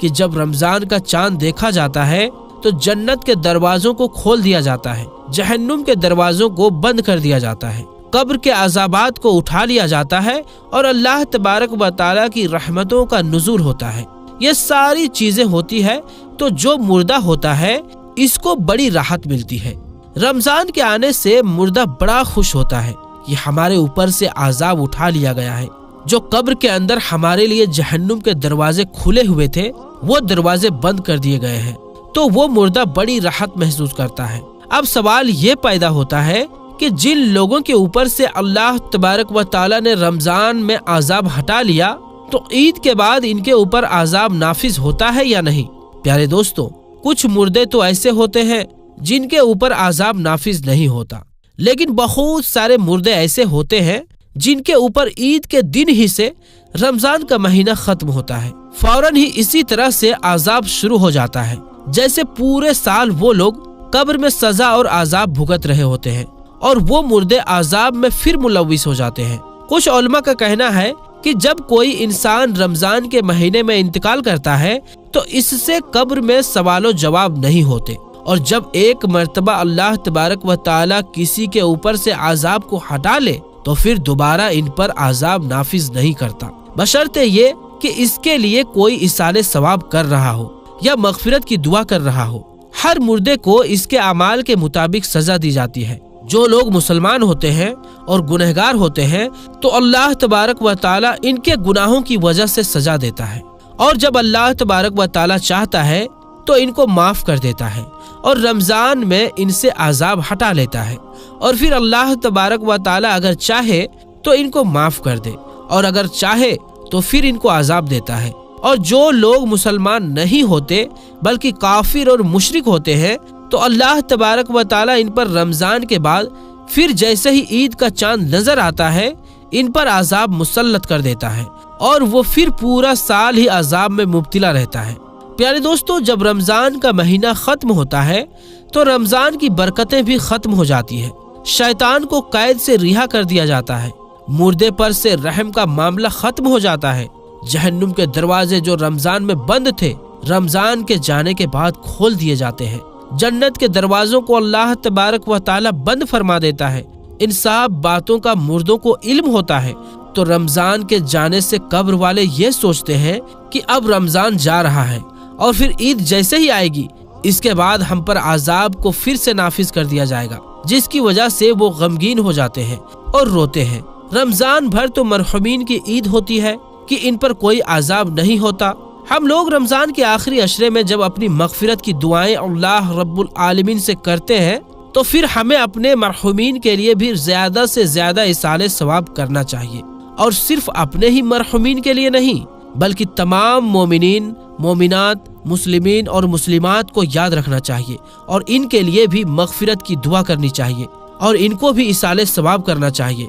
کہ جب رمضان کا چاند دیکھا جاتا ہے تو جنت کے دروازوں کو کھول دیا جاتا ہے، جہنم کے دروازوں کو بند کر دیا جاتا ہے، قبر کے عذابات کو اٹھا لیا جاتا ہے اور اللہ تبارک و تعالیٰ کی رحمتوں کا نزول ہوتا ہے۔ یہ ساری چیزیں ہوتی ہے تو جو مردہ ہوتا ہے اس کو بڑی راحت ملتی ہے۔ رمضان کے آنے سے مردہ بڑا خوش ہوتا ہے، یہ ہمارے اوپر سے عذاب اٹھا لیا گیا ہے۔ جو قبر کے اندر ہمارے لیے جہنم کے دروازے کھلے ہوئے تھے وہ دروازے بند کر دیے گئے ہیں، تو وہ مردہ بڑی راحت محسوس کرتا ہے۔ اب سوال یہ پیدا ہوتا ہے کہ جن لوگوں کے اوپر سے اللہ تبارک و تعالیٰ نے رمضان میں عذاب ہٹا لیا تو عید کے بعد ان کے اوپر عذاب نافذ ہوتا ہے یا نہیں؟ پیارے دوستو، کچھ مردے تو ایسے ہوتے ہیں جن کے اوپر عذاب نافذ نہیں ہوتا، لیکن بہت سارے مردے ایسے ہوتے ہیں جن کے اوپر عید کے دن ہی سے رمضان کا مہینہ ختم ہوتا ہے، فوراً ہی اسی طرح سے عذاب شروع ہو جاتا ہے جیسے پورے سال وہ لوگ قبر میں سزا اور عذاب بھگت رہے ہوتے ہیں، اور وہ مردے عذاب میں پھر ملوث ہو جاتے ہیں۔ کچھ علماء کا کہنا ہے کہ جب کوئی انسان رمضان کے مہینے میں انتقال کرتا ہے تو اس سے قبر میں سوال و جواب نہیں ہوتے، اور جب ایک مرتبہ اللہ تبارک و تعالیٰ کسی کے اوپر سے عذاب کو ہٹا لے تو پھر دوبارہ ان پر عذاب نافذ نہیں کرتا، بشرطے یہ کہ اس کے لیے کوئی ایصال ثواب کر رہا ہو یا مغفرت کی دعا کر رہا ہو۔ ہر مردے کو اس کے اعمال کے مطابق سزا دی جاتی ہے۔ جو لوگ مسلمان ہوتے ہیں اور گنہگار ہوتے ہیں تو اللہ تبارک و تعالیٰ ان کے گناہوں کی وجہ سے سزا دیتا ہے، اور جب اللہ تبارک و تعالیٰ چاہتا ہے تو ان کو معاف کر دیتا ہے اور رمضان میں ان سے عذاب ہٹا لیتا ہے، اور پھر اللہ تبارک و تعالیٰ اگر چاہے تو ان کو معاف کر دے اور اگر چاہے تو پھر ان کو عذاب دیتا ہے۔ اور جو لوگ مسلمان نہیں ہوتے بلکہ کافر اور مشرک ہوتے ہیں تو اللہ تبارک و تعالیٰ ان پر رمضان کے بعد پھر جیسے ہی عید کا چاند نظر آتا ہے ان پر عذاب مسلط کر دیتا ہے، اور وہ پھر پورا سال ہی عذاب میں مبتلا رہتا ہے۔ پیارے دوستو، جب رمضان کا مہینہ ختم ہوتا ہے تو رمضان کی برکتیں بھی ختم ہو جاتی ہیں، شیطان کو قید سے رہا کر دیا جاتا ہے، مردے پر سے رحم کا معاملہ ختم ہو جاتا ہے، جہنم کے دروازے جو رمضان میں بند تھے رمضان کے جانے کے بعد کھول دیے جاتے ہیں، جنت کے دروازوں کو اللہ تبارک و تعالیٰ بند فرما دیتا ہے۔ ان سب باتوں کا مردوں کو علم ہوتا ہے تو رمضان کے جانے سے قبر والے یہ سوچتے ہیں کہ اب رمضان جا رہا ہے اور پھر عید جیسے ہی آئے گی اس کے بعد ہم پر عذاب کو پھر سے نافذ کر دیا جائے گا، جس کی وجہ سے وہ غمگین ہو جاتے ہیں اور روتے ہیں۔ رمضان بھر تو مرحومین کی عید ہوتی ہے کہ ان پر کوئی عذاب نہیں ہوتا۔ ہم لوگ رمضان کے آخری عشرے میں جب اپنی مغفرت کی دعائیں اللہ رب العالمین سے کرتے ہیں تو پھر ہمیں اپنے مرحومین کے لیے بھی زیادہ سے زیادہ ایصال ثواب کرنا چاہیے، اور صرف اپنے ہی مرحومین کے لیے نہیں بلکہ تمام مومنین، مومنات، مسلمین اور مسلمات کو یاد رکھنا چاہیے، اور ان کے لیے بھی مغفرت کی دعا کرنی چاہیے اور ان کو بھی ایصال ثواب کرنا چاہیے۔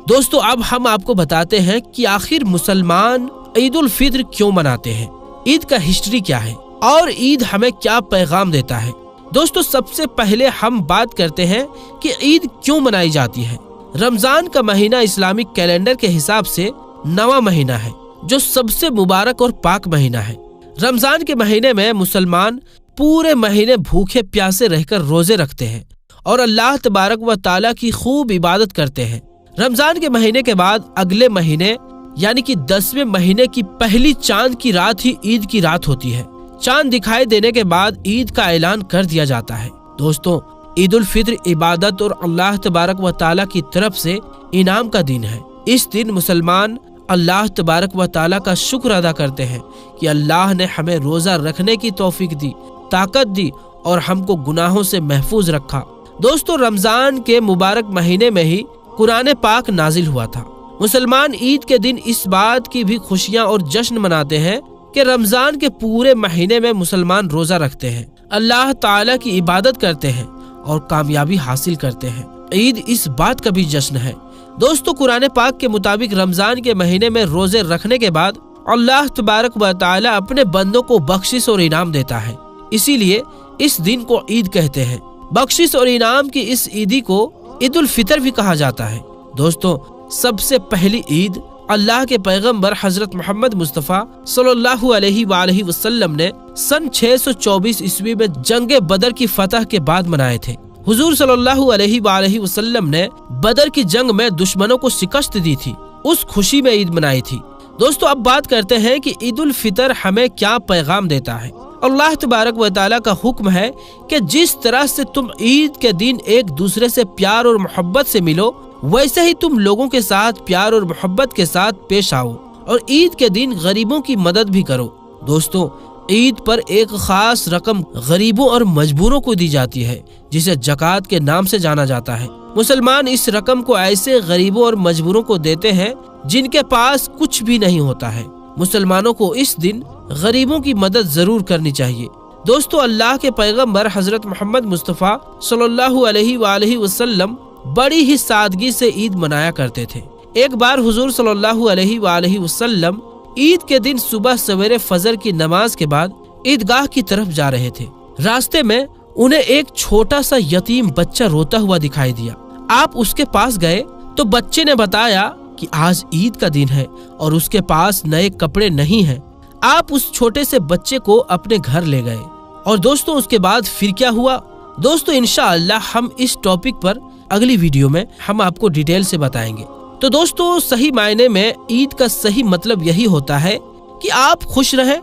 دوستو، اب ہم آپ کو بتاتے ہیں کہ آخر مسلمان عید الفطر کیوں مناتے ہیں، عید کا ہسٹری کیا ہے اور عید ہمیں کیا پیغام دیتا ہے۔ دوستو، سب سے پہلے ہم بات کرتے ہیں کہ عید کیوں منائی جاتی ہے۔ رمضان کا مہینہ اسلامی کیلنڈر کے حساب سے 9واں مہینہ ہے جو سب سے مبارک اور پاک مہینہ ہے۔ رمضان کے مہینے میں مسلمان پورے مہینے بھوکے پیاسے رہ کر روزے رکھتے ہیں اور اللہ تبارک و تعالیٰ کی خوب عبادت کرتے ہیں۔ رمضان کے مہینے کے بعد اگلے مہینے یعنی کہ 10ویں مہینے کی پہلی چاند کی رات ہی عید کی رات ہوتی ہے۔ چاند دکھائی دینے کے بعد عید کا اعلان کر دیا جاتا ہے۔ دوستو، عید الفطر عبادت اور اللہ تبارک و تعالیٰ کی طرف سے انعام کا دن ہے۔ اس دن مسلمان اللہ تبارک و تعالیٰ کا شکر ادا کرتے ہیں کہ اللہ نے ہمیں روزہ رکھنے کی توفیق دی، طاقت دی اور ہم کو گناہوں سے محفوظ رکھا۔ دوستو، رمضان کے مبارک مہینے میں ہی قرآن پاک نازل ہوا تھا۔ مسلمان عید کے دن اس بات کی بھی خوشیاں اور جشن مناتے ہیں کہ رمضان کے پورے مہینے میں مسلمان روزہ رکھتے ہیں، اللہ تعالیٰ کی عبادت کرتے ہیں اور کامیابی حاصل کرتے ہیں۔ عید اس بات کا بھی جشن ہے۔ دوستو، قرآن پاک کے مطابق رمضان کے مہینے میں روزے رکھنے کے بعد اللہ تبارک و تعالیٰ اپنے بندوں کو بخشش اور انعام دیتا ہے، اسی لیے اس دن کو عید کہتے ہیں۔ بخشش اور انعام کی اس عیدی کو عید الفطر بھی کہا جاتا ہے۔ دوستو، سب سے پہلی عید اللہ کے پیغمبر حضرت محمد مصطفیٰ صلی اللہ علیہ وآلہ وسلم نے سن 624 عیسوی میں جنگ بدر کی فتح کے بعد منائے تھے۔ حضور صلی اللہ علیہ وآلہ وسلم نے بدر کی جنگ میں دشمنوں کو شکست دی تھی، اس خوشی میں عید منائی تھی۔ دوستو اب بات کرتے ہیں کہ عید الفطر ہمیں کیا پیغام دیتا ہے۔ اللہ تبارک و تعالیٰ کا حکم ہے کہ جس طرح سے تم عید کے دن ایک دوسرے سے پیار اور محبت سے ملو، ویسے ہی تم لوگوں کے ساتھ پیار اور محبت کے ساتھ پیش آؤ اور عید کے دن غریبوں کی مدد بھی کرو۔ دوستو عید پر ایک خاص رقم غریبوں اور مجبوروں کو دی جاتی ہے جسے زکوٰۃ کے نام سے جانا جاتا ہے۔ مسلمان اس رقم کو ایسے غریبوں اور مجبوروں کو دیتے ہیں جن کے پاس کچھ بھی نہیں ہوتا ہے۔ مسلمانوں کو اس دن غریبوں کی مدد ضرور کرنی چاہیے۔ دوستو اللہ کے پیغمبر حضرت محمد مصطفیٰ صلی اللہ علیہ وآلہ وسلم بڑی ہی سادگی سے عید منایا کرتے تھے۔ ایک بار حضور صلی اللہ علیہ وآلہ وسلم عید کے دن صبح سویرے فجر کی نماز کے بعد عیدگاہ کی طرف جا رہے تھے۔ راستے میں انہیں ایک چھوٹا سا یتیم بچہ روتا ہوا دکھائی دیا۔ آپ اس کے پاس گئے تو بچے نے بتایا کہ آج عید کا دن ہے اور اس کے پاس نئے کپڑے نہیں ہیں۔ آپ اس چھوٹے سے بچے کو اپنے گھر لے گئے اور دوستوں اس کے بعد پھر کیا ہوا؟ دوستو انشاءاللہ ہم اس ٹاپک پر اگلی ویڈیو میں ہم آپ کو ڈیٹیل سے بتائیں گے۔ تو دوستو صحیح معنی میں عید کا صحیح مطلب یہی ہوتا ہے کہ آپ خوش رہیں،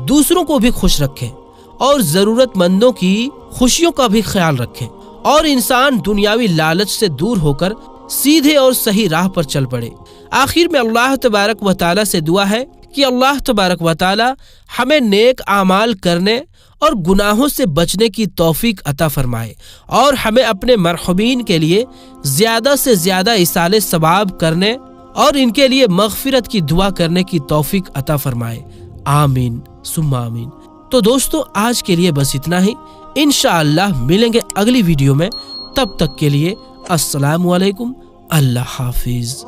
دوسروں کو بھی خوش رکھیں اور ضرورت مندوں کی خوشیوں کا بھی خیال رکھیں، اور انسان دنیاوی لالچ سے دور ہو کر سیدھے اور صحیح راہ پر چل پڑے۔ آخر میں اللہ تبارک و تعالیٰ سے دعا ہے کہ اللہ تبارک و تعالیٰ ہمیں نیک اعمال کرنے اور گناہوں سے بچنے کی توفیق عطا فرمائے، اور ہمیں اپنے مرحومین کے لیے زیادہ سے زیادہ ایصال ثواب کرنے اور ان کے لیے مغفرت کی دعا کرنے کی توفیق عطا فرمائے۔ آمین ثم آمین۔ تو دوستو آج کے لیے بس اتنا ہی، انشاءاللہ ملیں گے اگلی ویڈیو میں، تب تک کے لیے السلام علیکم، اللہ حافظ۔